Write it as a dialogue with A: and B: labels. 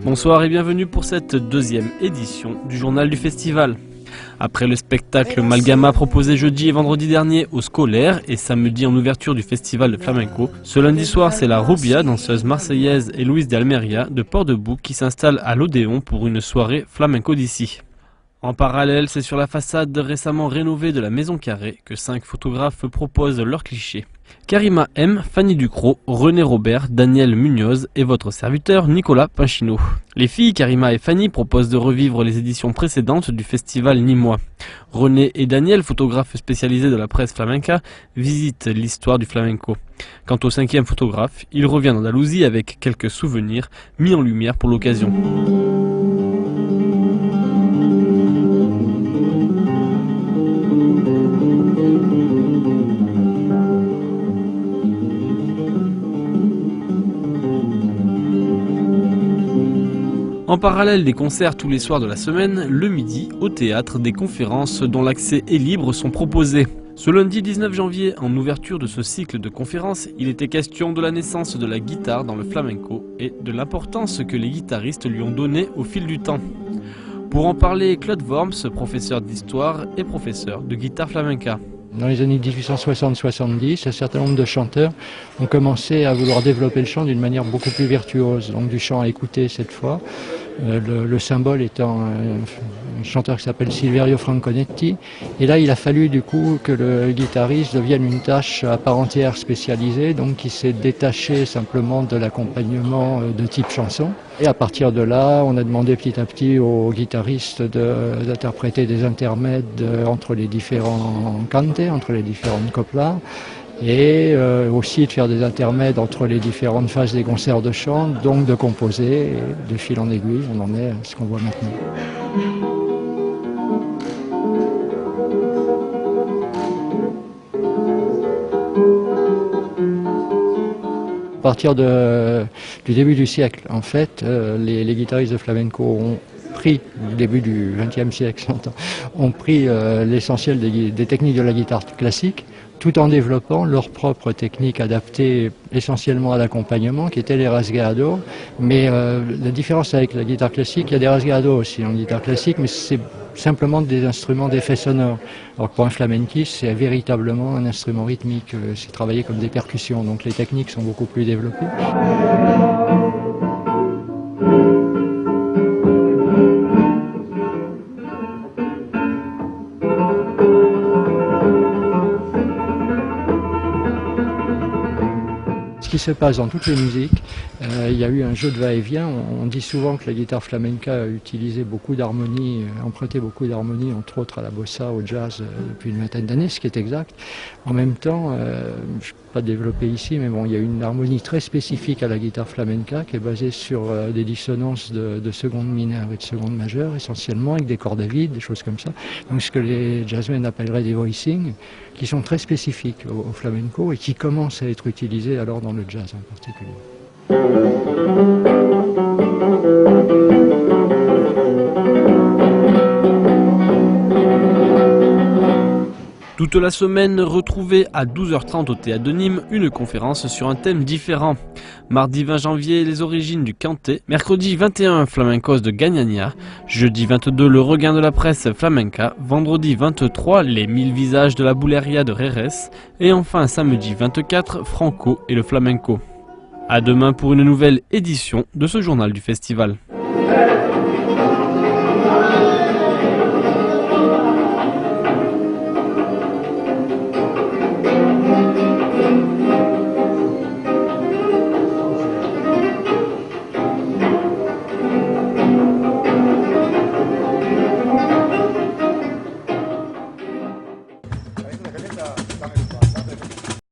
A: Bonsoir et bienvenue pour cette deuxième édition du journal du festival. Après le spectacle Malgama proposé jeudi et vendredi dernier aux scolaires et samedi en ouverture du festival de flamenco, ce lundi soir c'est la Rubia, danseuse marseillaise et Louise d'Almeria de Port-de-Bouc qui s'installe à l'Odéon pour une soirée flamenco d'ici. En parallèle, c'est sur la façade récemment rénovée de la Maison Carrée que 5 photographes proposent leurs clichés. Karima M, Fanny Ducrot, René Robert, Daniel Munoz et votre serviteur Nicolas Pinchino. Les filles Karima et Fanny proposent de revivre les éditions précédentes du festival nîmois. René et Daniel, photographes spécialisés de la presse flamenca, visitent l'histoire du flamenco. Quant au 5e photographe, il revient d'Andalousie avec quelques souvenirs mis en lumière pour l'occasion. En parallèle des concerts tous les soirs de la semaine, le midi, au théâtre, des conférences dont l'accès est libre sont proposées. Ce lundi 19 janvier, en ouverture de ce cycle de conférences, il était question de la naissance de la guitare dans le flamenco et de l'importance que les guitaristes lui ont donnée au fil du temps. Pour en parler, Claude Worms, professeur d'histoire et professeur de guitare flamenca.
B: Dans les années 1860-70, un certain nombre de chanteurs ont commencé à vouloir développer le chant d'une manière beaucoup plus virtuose, donc du chant à écouter cette fois. Le symbole étant un chanteur qui s'appelle Silverio Franconetti. Et là, il a fallu du coup que le guitariste devienne une tâche à part entière spécialisée, donc qui s'est détaché simplement de l'accompagnement de type chanson. Et à partir de là, on a demandé petit à petit aux guitaristes d'interpréter des intermèdes entre les différents cantes, entre les différentes coplas, et aussi de faire des intermèdes entre les différentes phases des concerts de chant, donc de composer, et de fil en aiguille, on en est à ce qu'on voit maintenant. À partir du début du siècle, en fait, les guitaristes de flamenco ont pris, du début du XXe siècle, ont pris l'essentiel des techniques de la guitare classique, tout en développant leur propre technique adaptée essentiellement à l'accompagnement, qui était les rasgados. Mais la différence avec la guitare classique, il y a des rasgados aussi en guitare classique, mais c'est simplement des instruments d'effet sonore. Alors que pour un flamenquiste, c'est véritablement un instrument rythmique, c'est travaillé comme des percussions, donc les techniques sont beaucoup plus développées. Ce qui se passe dans toutes les musiques, il y a eu un jeu de va-et-vient. On dit souvent que la guitare flamenca a utilisé beaucoup d'harmonies, emprunté beaucoup d'harmonies, entre autres à la bossa, au jazz, depuis une vingtaine d'années, ce qui est exact. En même temps, je ne vais pas développer ici, mais bon, il y a une harmonie très spécifique à la guitare flamenca qui est basée sur des dissonances de seconde mineure et de seconde majeure, essentiellement avec des cordes à vide, des choses comme ça. Donc ce que les jazzmen appelleraient des voicings, qui sont très spécifiques au flamenco et qui commencent à être utilisés alors dans le jazz en particulier.
A: Toute la semaine, retrouvez à 12h30 au Théâtre de Nîmes une conférence sur un thème différent. Mardi 20 janvier, les origines du canté. Mercredi 21, flamencos de Gagnania. Jeudi 22, le regain de la presse flamenca. Vendredi 23, les 1000 visages de la Bouleria de Rérès. Et enfin, samedi 24, Franco et le flamenco. À demain pour une nouvelle édition de ce journal du festival.